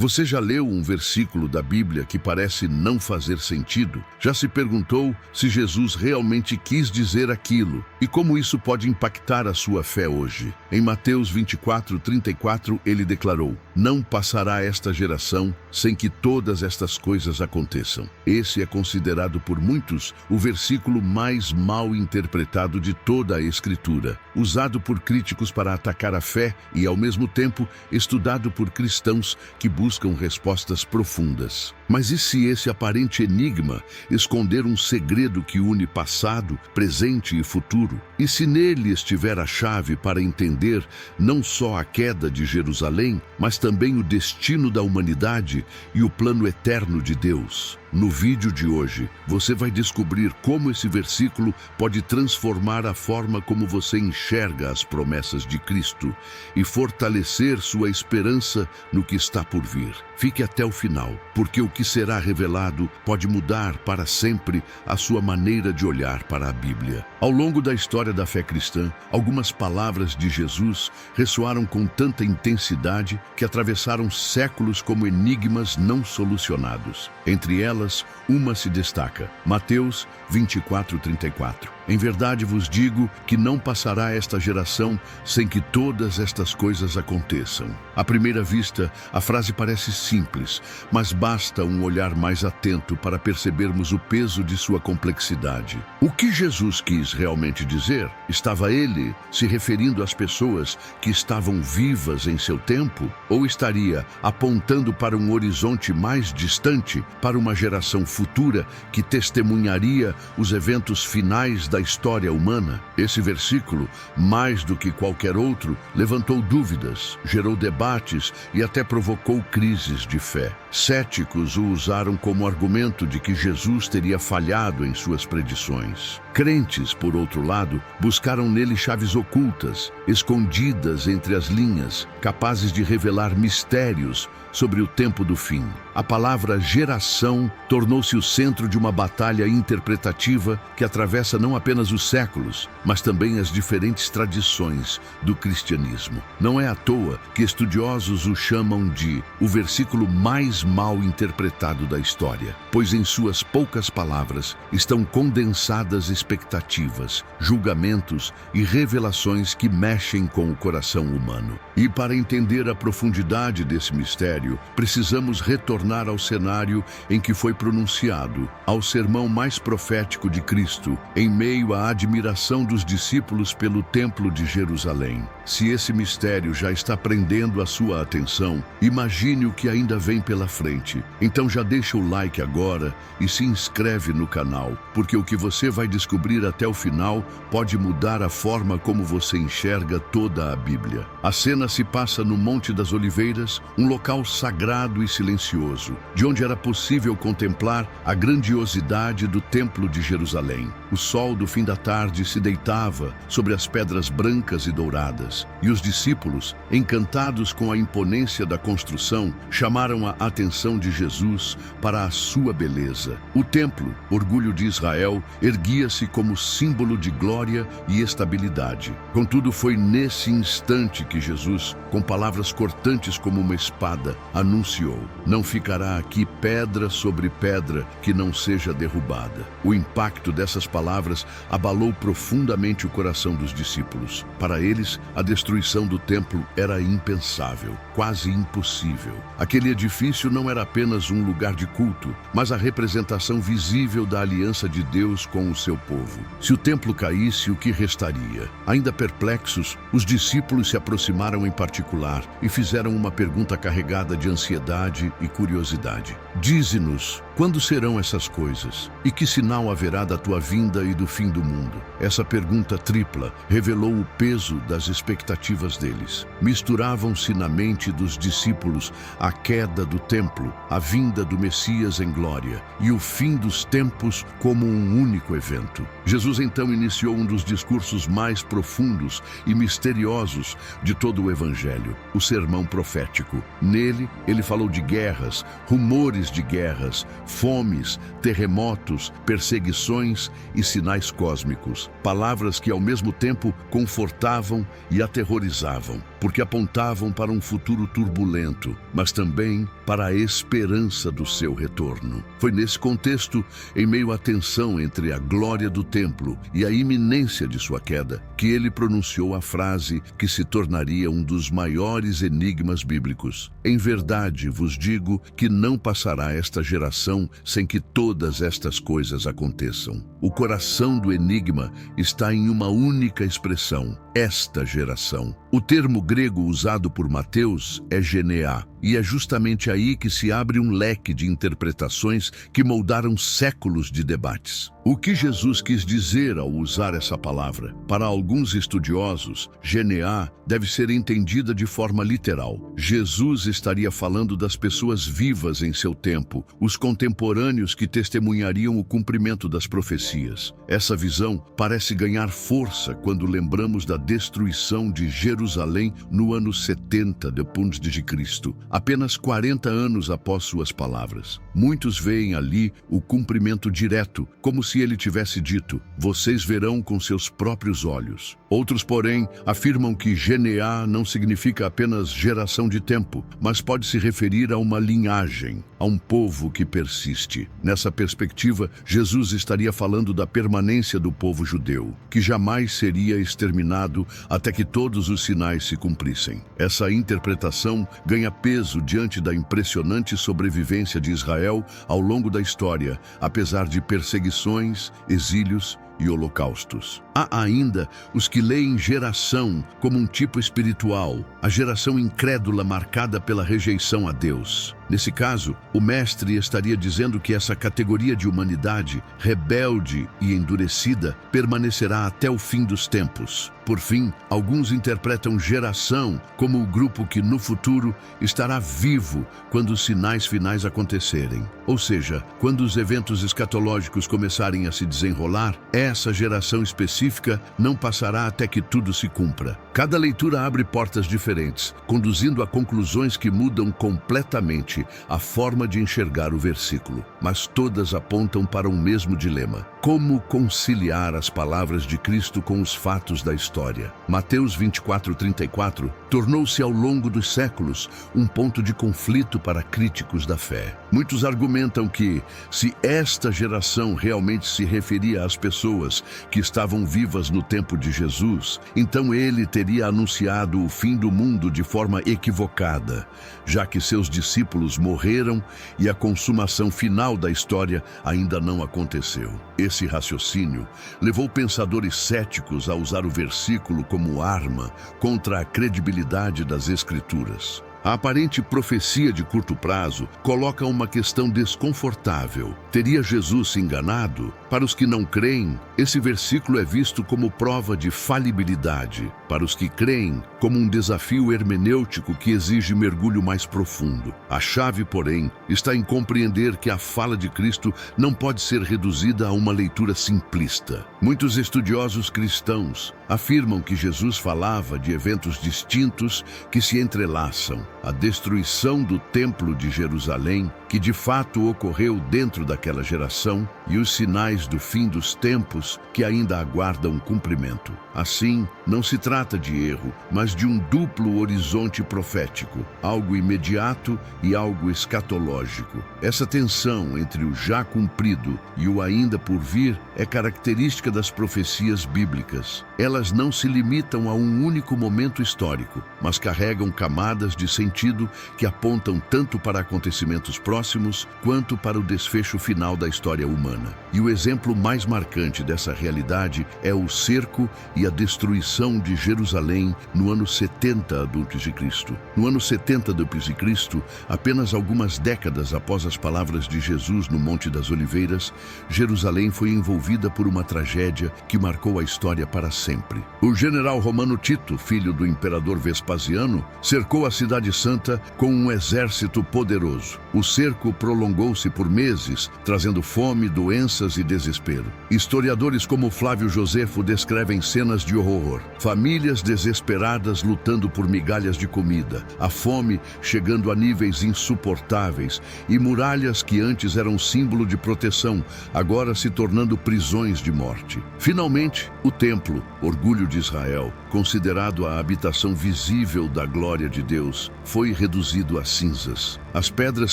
Você já leu um versículo da Bíblia que parece não fazer sentido? Já se perguntou se Jesus realmente quis dizer aquilo e como isso pode impactar a sua fé hoje? Em Mateus 24:34, ele declarou: "Não passará esta geração sem que todas estas coisas aconteçam." Esse é considerado por muitos o versículo mais mal interpretado de toda a Escritura, usado por críticos para atacar a fé e, ao mesmo tempo, estudado por cristãos que buscam respostas profundas. Mas e se esse aparente enigma esconder um segredo que une passado, presente e futuro? E se nele estiver a chave para entender não só a queda de Jerusalém, mas também o destino da humanidade e o plano eterno de Deus? No vídeo de hoje, você vai descobrir como esse versículo pode transformar a forma como você enxerga as promessas de Cristo e fortalecer sua esperança no que está por vir. Fique até o final, porque o que será revelado pode mudar para sempre a sua maneira de olhar para a Bíblia. Ao longo da história da fé cristã, algumas palavras de Jesus ressoaram com tanta intensidade que atravessaram séculos como enigmas não solucionados. Entre elas, uma se destaca: Mateus 24:34. "Em verdade vos digo que não passará esta geração sem que todas estas coisas aconteçam." À primeira vista, a frase parece simples, mas basta um olhar mais atento para percebermos o peso de sua complexidade. O que Jesus quis realmente dizer? Estava ele se referindo às pessoas que estavam vivas em seu tempo? Ou estaria apontando para um horizonte mais distante, para uma geração futura que testemunharia os eventos finais da história humana? Esse versículo, mais do que qualquer outro, levantou dúvidas, gerou debates e até provocou crises de fé. Céticos o usaram como argumento de que Jesus teria falhado em suas predições. Crentes, por outro lado, buscaram nele chaves ocultas, escondidas entre as linhas, capazes de revelar mistérios sobre o tempo do fim. A palavra geração tornou-se o centro de uma batalha interpretativa que atravessa não apenas os séculos, mas também as diferentes tradições do cristianismo. Não é à toa que estudiosos o chamam de o versículo mais mal interpretado da história, pois em suas poucas palavras estão condensadas expectativas, julgamentos e revelações que mexem com o coração humano. E para entender a profundidade desse mistério, precisamos retornar ao cenário em que foi pronunciado, ao sermão mais profético de Cristo, em meio à admiração dos discípulos pelo Templo de Jerusalém. Se esse mistério já está prendendo a sua atenção, imagine o que ainda vem pela frente. Então já deixa o like agora e se inscreve no canal, porque o que você vai descobrir até o final pode mudar a forma como você enxerga toda a Bíblia. A cena se passa no Monte das Oliveiras, um local sagrado e silencioso, de onde era possível contemplar a grandiosidade do Templo de Jerusalém. O sol do fim da tarde se deitava sobre as pedras brancas e douradas, e os discípulos, encantados com a imponência da construção, chamaram a atenção de Jesus para a sua beleza. O templo, orgulho de Israel, erguia-se como símbolo de glória e estabilidade. Contudo, foi nesse instante que Jesus, com palavras cortantes como uma espada, anunciou: "Não ficará aqui pedra sobre pedra que não seja derrubada." O impacto dessas palavras abalou profundamente o coração dos discípulos. Para eles, a destruição do templo era impensável, quase impossível. Aquele edifício não era apenas um lugar de culto, mas a representação visível da aliança de Deus com o seu povo. Se o templo caísse, o que restaria? Ainda perplexos, os discípulos se aproximaram em particular e fizeram uma pergunta carregada de ansiedade e curiosidade. "Dize-nos, quando serão essas coisas? E que sinal haverá da tua vinda e do fim do mundo?" Essa pergunta tripla revelou o peso das expectativas deles. Misturavam-se na mente dos discípulos a queda do templo, a vinda do Messias em glória e o fim dos tempos como um único evento. Jesus então iniciou um dos discursos mais profundos e misteriosos de todo o Evangelho, o sermão profético. Nele, ele falou de guerras, rumores de guerras, fomes, terremotos, perseguições e sinais cósmicos. Palavras que ao mesmo tempo confortavam e aterrorizavam, porque apontavam para um futuro turbulento, mas também para a esperança do seu retorno. Foi nesse contexto, em meio à tensão entre a glória do templo e a iminência de sua queda, que ele pronunciou a frase que se tornaria um dos maiores enigmas bíblicos. Em verdade vos digo que não passará esta geração sem que todas estas coisas aconteçam. O coração do enigma está em uma única expressão: esta geração. O termo grego usado por Mateus é geneá, e é justamente aí que se abre um leque de interpretações que moldaram séculos de debates. O que Jesus quis dizer ao usar essa palavra? Para alguns estudiosos, geneá deve ser entendida de forma literal. Jesus estaria falando das pessoas vivas em seu tempo, os contemporâneos que testemunhariam o cumprimento das profecias. Essa visão parece ganhar força quando lembramos da destruição de Jerusalém no ano 70 depois de Cristo, apenas 40 anos após suas palavras. Muitos veem ali o cumprimento direto, como se ele tivesse dito: vocês verão com seus próprios olhos. Outros, porém, afirmam que geneá não significa apenas geração de tempo, mas pode se referir a uma linhagem, a um povo que persiste. Nessa perspectiva, Jesus estaria falando da permanência do povo judeu, que jamais seria exterminado até que todos os sinais se cumprissem. Essa interpretação ganha peso diante da impressionante sobrevivência de Israel ao longo da história, apesar de perseguições, exílios e holocaustos. Há ainda os que leem geração como um tipo espiritual, a geração incrédula marcada pela rejeição a Deus. Nesse caso, o mestre estaria dizendo que essa categoria de humanidade, rebelde e endurecida, permanecerá até o fim dos tempos. Por fim, alguns interpretam geração como o grupo que no futuro estará vivo quando os sinais finais acontecerem. Ou seja, quando os eventos escatológicos começarem a se desenrolar, essa geração específica não passará até que tudo se cumpra. Cada leitura abre portas diferentes, conduzindo a conclusões que mudam completamente a forma de enxergar o versículo, mas todas apontam para um mesmo dilema: como conciliar as palavras de Cristo com os fatos da história? Mateus 24:34 tornou-se ao longo dos séculos um ponto de conflito para críticos da fé. Muitos argumentam que, se esta geração realmente se referia às pessoas que estavam vivas no tempo de Jesus, então ele teria anunciado o fim do mundo de forma equivocada, já que seus discípulos morreram e a consumação final da história ainda não aconteceu. Esse raciocínio levou pensadores céticos a usar o versículo como arma contra a credibilidade das Escrituras. A aparente profecia de curto prazo coloca uma questão desconfortável. Teria Jesus se enganado? Para os que não creem, esse versículo é visto como prova de falibilidade. Para os que creem, como um desafio hermenêutico que exige mergulho mais profundo. A chave, porém, está em compreender que a fala de Cristo não pode ser reduzida a uma leitura simplista. Muitos estudiosos cristãos afirmam que Jesus falava de eventos distintos que se entrelaçam. A destruição do Templo de Jerusalém, que de fato ocorreu dentro daquela geração, e os sinais do fim dos tempos que ainda aguardam cumprimento. Assim, não se trata de erro, mas de um duplo horizonte profético, algo imediato e algo escatológico. Essa tensão entre o já cumprido e o ainda por vir é característica das profecias bíblicas. Elas não se limitam a um único momento histórico, mas carregam camadas de sentido que apontam tanto para acontecimentos próximos quanto para o desfecho final da história humana. E o exemplo mais marcante dessa realidade é o cerco e a destruição de Jerusalém no ano 70 a.C. No ano 70 a.C., apenas algumas décadas após as palavras de Jesus no Monte das Oliveiras, Jerusalém foi envolvida por uma tragédia que marcou a história para sempre. O general romano Tito, filho do imperador Vespasiano, cercou a cidade santa com um exército poderoso. O cerco prolongou-se por meses, trazendo fome, doenças e desespero. Historiadores como Flávio Josefo descrevem cenas de horror. Famílias desesperadas lutando por migalhas de comida, a fome chegando a níveis insuportáveis e muralhas que antes eram símbolo de proteção, agora se tornando prisões de morte. Finalmente, o templo, orgulho de Israel, considerado a habitação visível da glória de Deus, foi reduzido a cinzas. As pedras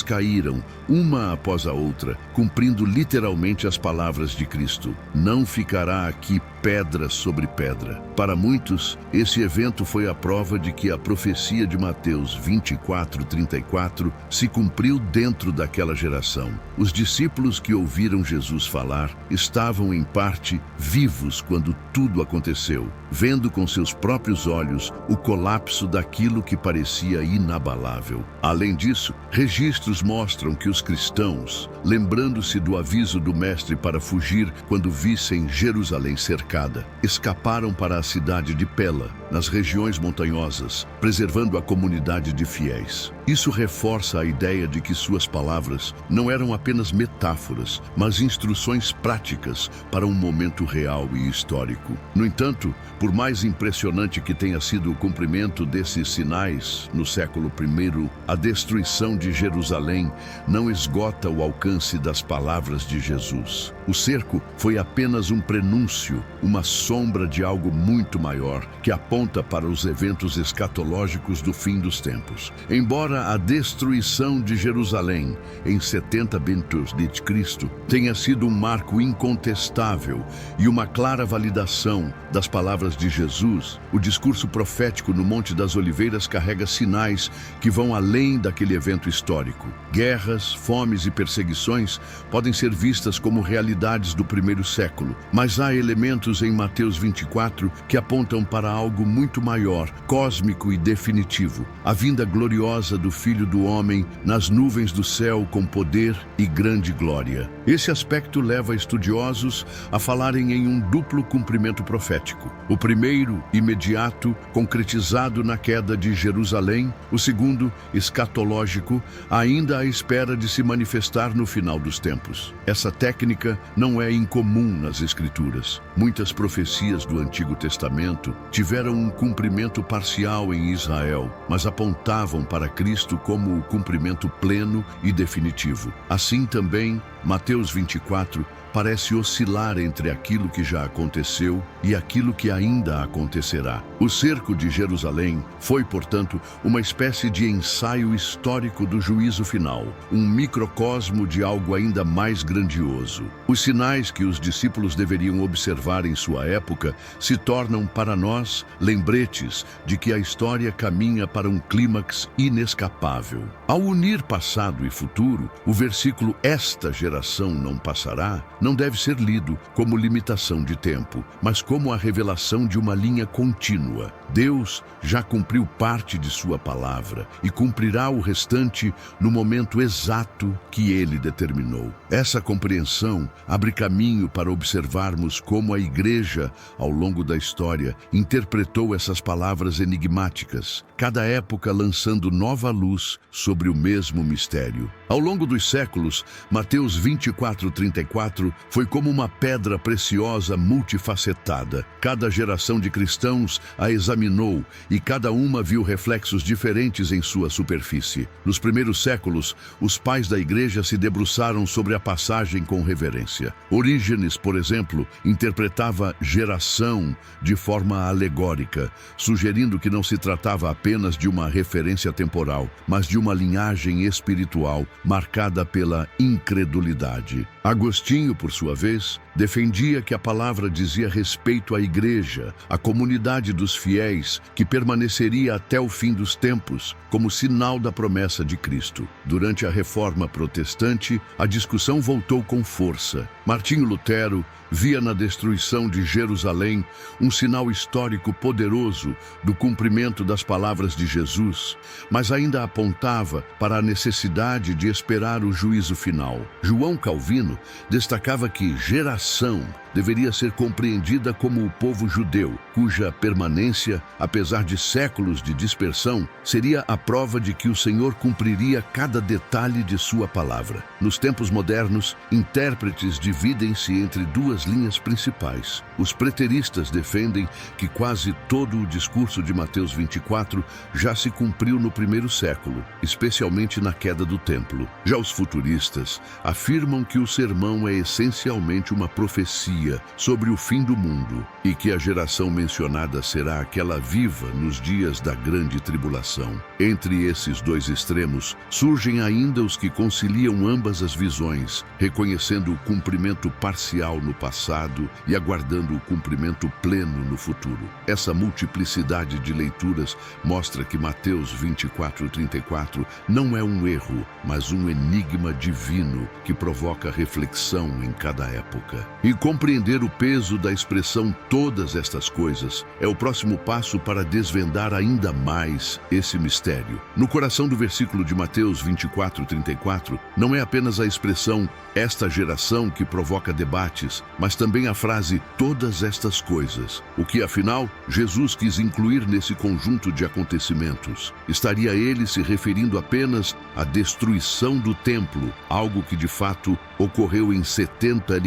caíram, uma após a outra, cumprindo literalmente as palavras de Cristo: não ficará aqui pedra sobre pedra. Para muitos, esse evento foi a prova de que a profecia de Mateus 24:34 se cumpriu dentro daquela geração. Os discípulos que ouviram Jesus falar estavam, em parte, vivos quando tudo aconteceu, vendo com seus próprios olhos o colapso daquilo que parecia inabalável. Além disso, registros mostram que os cristãos, lembrando-se do aviso do Mestre para fugir quando vissem Jerusalém cercada, escaparam para a cidade de Pela, nas regiões montanhosas, preservando a comunidade de fiéis. Isso reforça a ideia de que suas palavras não eram apenas metáforas, mas instruções práticas para um momento real e histórico. No entanto, por mais impressionante que tenha sido o cumprimento desses sinais no século I, a destruição de Jerusalém não esgota o alcance das palavras de Jesus. O cerco foi apenas um prenúncio, uma sombra de algo muito maior, que aponta para os eventos escatológicos do fim dos tempos. Embora a destruição de Jerusalém em 70 d.C. tenha sido um marco incontestável e uma clara validação das palavras de Jesus, o discurso profético no Monte das Oliveiras carrega sinais que vão além daquele evento histórico. Guerras, fomes e perseguições podem ser vistas como realidades do primeiro século, mas há elementos em Mateus 24 que apontam para algo muito maior, cósmico e definitivo: a vinda gloriosa do Filho do Homem nas nuvens do céu com poder e grande glória. Esse aspecto leva estudiosos a falarem em um duplo cumprimento profético: o primeiro, imediato, concretizado na queda de Jerusalém; o segundo, escatológico, ainda à espera de se manifestar no final dos tempos. Essa técnica não é incomum nas Escrituras. Muitas profecias do Antigo Testamento tiveram um cumprimento parcial em Israel, mas apontavam para Cristo como o cumprimento pleno e definitivo. Assim também, Mateus 24 parece oscilar entre aquilo que já aconteceu e aquilo que ainda acontecerá. O cerco de Jerusalém foi, portanto, uma espécie de ensaio histórico do juízo final, um microcosmo de algo ainda mais grandioso. Os sinais que os discípulos deveriam observar em sua época se tornam para nós lembretes de que a história caminha para um clímax inescapável. Ao unir passado e futuro, o versículo "esta geração não passará" não deve ser lido como limitação de tempo, mas como a revelação de uma linha contínua. Deus já cumpriu parte de sua palavra e cumprirá o restante no momento exato que ele determinou. Essa compreensão abre caminho para observarmos como a Igreja, ao longo da história, interpretou essas palavras enigmáticas, cada época lançando nova luz sobre o mesmo mistério. Ao longo dos séculos, Mateus 24:34 foi como uma pedra preciosa multifacetada. Cada geração de cristãos a examinou e cada uma viu reflexos diferentes em sua superfície. Nos primeiros séculos, os pais da Igreja se debruçaram sobre a passagem com reverência. Orígenes, por exemplo, interpretava geração de forma alegórica, sugerindo que não se tratava apenas de uma referência temporal, mas de uma linhagem espiritual marcada pela incredulidade. Agostinho, por sua vez, defendia que a palavra dizia respeito à Igreja, à comunidade dos fiéis, que permaneceria até o fim dos tempos, como sinal da promessa de Cristo. Durante a Reforma Protestante, a discussão voltou com força. Martinho Lutero via na destruição de Jerusalém um sinal histórico poderoso do cumprimento das palavras de Jesus, mas ainda apontava para a necessidade de esperar o juízo final. João Calvino destacava que geração deveria ser compreendida como o povo judeu, cuja permanência, apesar de séculos de dispersão, seria a prova de que o Senhor cumpriria cada detalhe de sua palavra. Nos tempos modernos, intérpretes dividem-se entre duas linhas principais. Os preteristas defendem que quase todo o discurso de Mateus 24 já se cumpriu no primeiro século, especialmente na queda do templo. Já os futuristas afirmam que o sermão é essencialmente uma profecia profecia sobre o fim do mundo e que a geração mencionada será aquela viva nos dias da grande tribulação. Entre esses dois extremos, surgem ainda os que conciliam ambas as visões, reconhecendo o cumprimento parcial no passado e aguardando o cumprimento pleno no futuro. Essa multiplicidade de leituras mostra que Mateus 24:34 não é um erro, mas um enigma divino que provoca reflexão em cada época. E compreender o peso da expressão "todas estas coisas" é o próximo passo para desvendar ainda mais esse mistério. No coração do versículo de Mateus 24:34, não é apenas a expressão "esta geração" que provoca debates, mas também a frase "todas estas coisas", o que afinal Jesus quis incluir nesse conjunto de acontecimentos. Estaria ele se referindo apenas à destruição do templo, algo que de fato ocorreu em 70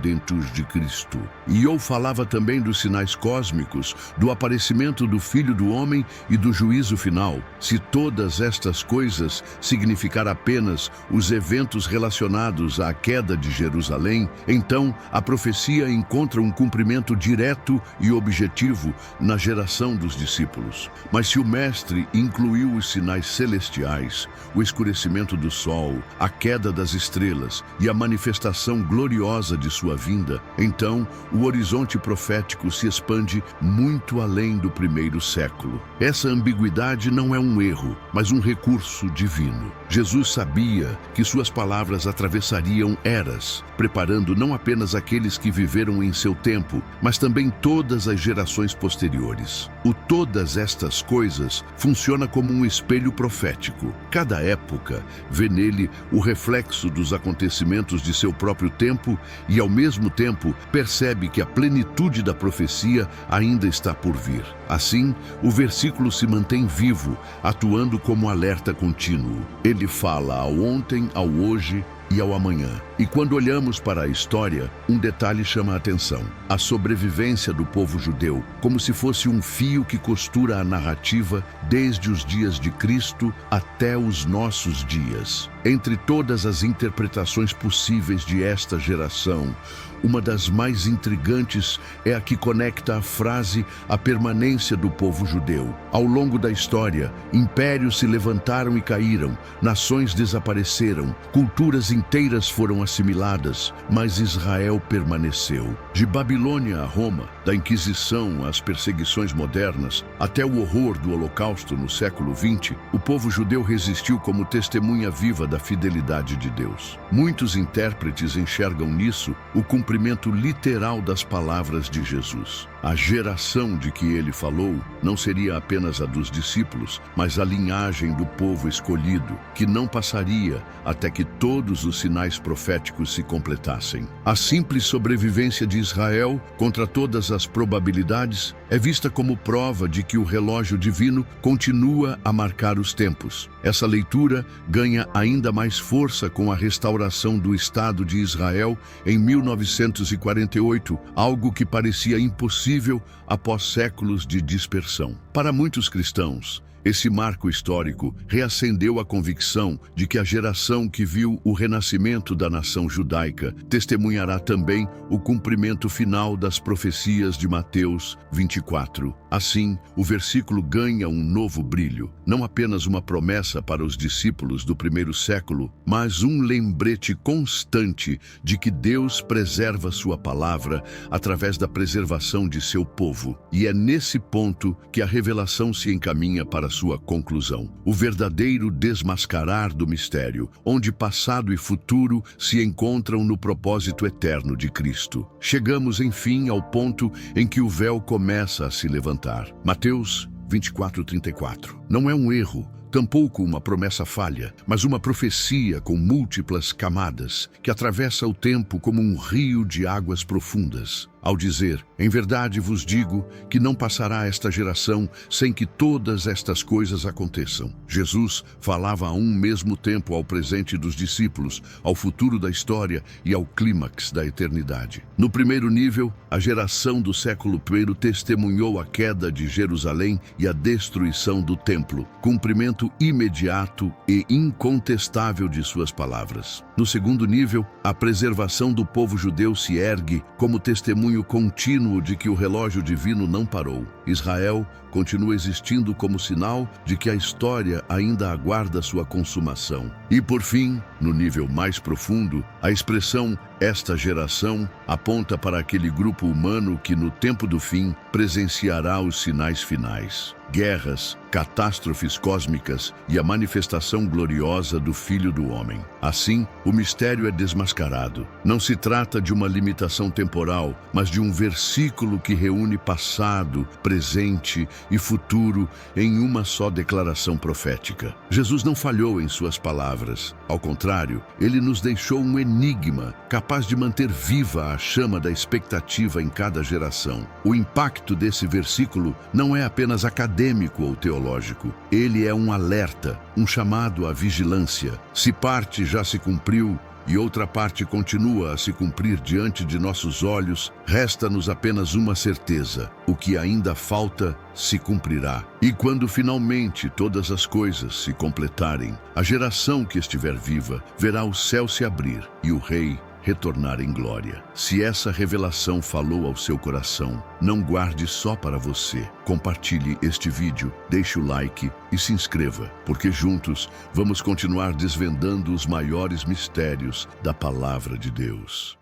dentos de Cristo. E ou falava também dos sinais cósmicos, do aparecimento do Filho do Homem e do juízo final. Se todas estas coisas significar apenas os eventos relacionados à queda de Jerusalém, então a profecia encontra um cumprimento direto e objetivo na geração dos discípulos. Mas se o Mestre incluiu os sinais celestiais, o escurecimento do sol, a queda das estrelas e a manifestação gloriosa de sua vinda, então o horizonte profético se expande muito além do primeiro século. Essa ambiguidade não é um erro, mas um recurso divino. Jesus sabia que suas palavras atravessariam eras, preparando não apenas aqueles que viveram em seu tempo, mas também todas as gerações posteriores. O "todas estas coisas" funciona como um espelho profético. Cada época vê nele o reflexo dos acontecimentos de seu próprio tempo e, ao mesmo tempo, percebe que a plenitude da profecia ainda está por vir. Assim, o versículo se mantém vivo, atuando como alerta contínuo. Ele fala ao ontem, ao hoje e ao amanhã. E quando olhamos para a história, um detalhe chama a atenção: a sobrevivência do povo judeu, como se fosse um fio que costura a narrativa desde os dias de Cristo até os nossos dias. Entre todas as interpretações possíveis de esta geração, uma das mais intrigantes é a que conecta a frase à permanência do povo judeu. Ao longo da história, impérios se levantaram e caíram, nações desapareceram, culturas inteiras foram assimiladas, mas Israel permaneceu. De Babilônia a Roma, da Inquisição às perseguições modernas, até o horror do Holocausto no século XX, o povo judeu resistiu como testemunha viva da fidelidade de Deus. Muitos intérpretes enxergam nisso o cumprimento literal das palavras de Jesus. A geração de que ele falou não seria apenas a dos discípulos, mas a linhagem do povo escolhido, que não passaria até que todos os sinais proféticos se completassem. A simples sobrevivência de Israel, contra todas as probabilidades, é vista como prova de que o relógio divino continua a marcar os tempos. Essa leitura ganha ainda mais força com a restauração do Estado de Israel em 1948, algo que parecia impossível após séculos de dispersão. Para muitos cristãos, esse marco histórico reacendeu a convicção de que a geração que viu o renascimento da nação judaica testemunhará também o cumprimento final das profecias de Mateus 24. Assim, o versículo ganha um novo brilho, não apenas uma promessa para os discípulos do primeiro século, mas um lembrete constante de que Deus preserva sua palavra através da preservação de seu povo. E é nesse ponto que a revelação se encaminha para sua conclusão. O verdadeiro desmascarar do mistério, onde passado e futuro se encontram no propósito eterno de Cristo. Chegamos, enfim, ao ponto em que o véu começa a se levantar. Mateus 24:34. Não é um erro, tampouco uma promessa falha, mas uma profecia com múltiplas camadas, que atravessa o tempo como um rio de águas profundas. Ao dizer, em verdade vos digo que não passará esta geração sem que todas estas coisas aconteçam. Jesus falava a um mesmo tempo ao presente dos discípulos, ao futuro da história e ao clímax da eternidade. No primeiro nível, a geração do século I testemunhou a queda de Jerusalém e a destruição do templo, cumprimento cumprimento imediato e incontestável de suas palavras. No segundo nível, a preservação do povo judeu se ergue como testemunho contínuo de que o relógio divino não parou. Israel continua existindo como sinal de que a história ainda aguarda sua consumação. E por fim, no nível mais profundo, a expressão "esta geração" aponta para aquele grupo humano que no tempo do fim presenciará os sinais finais. Guerras, catástrofes cósmicas e a manifestação gloriosa do Filho do Homem. Assim, o mistério é desmascarado. Não se trata de uma limitação temporal, mas de um versículo que reúne passado, presente e futuro em uma só declaração profética. Jesus não falhou em suas palavras. Ao contrário, ele nos deixou um enigma capaz de manter viva a chama da expectativa em cada geração. O impacto desse versículo não é apenas acadêmico ou teológico. Ele é um alerta, um chamado à vigilância. Se parte já se cumpriu e outra parte continua a se cumprir diante de nossos olhos, resta-nos apenas uma certeza: o que ainda falta se cumprirá. E quando finalmente todas as coisas se completarem, a geração que estiver viva verá o céu se abrir e o Rei retornar em glória. Se essa revelação falou ao seu coração, não guarde só para você. Compartilhe este vídeo, deixe o like e se inscreva, porque juntos vamos continuar desvendando os maiores mistérios da Palavra de Deus.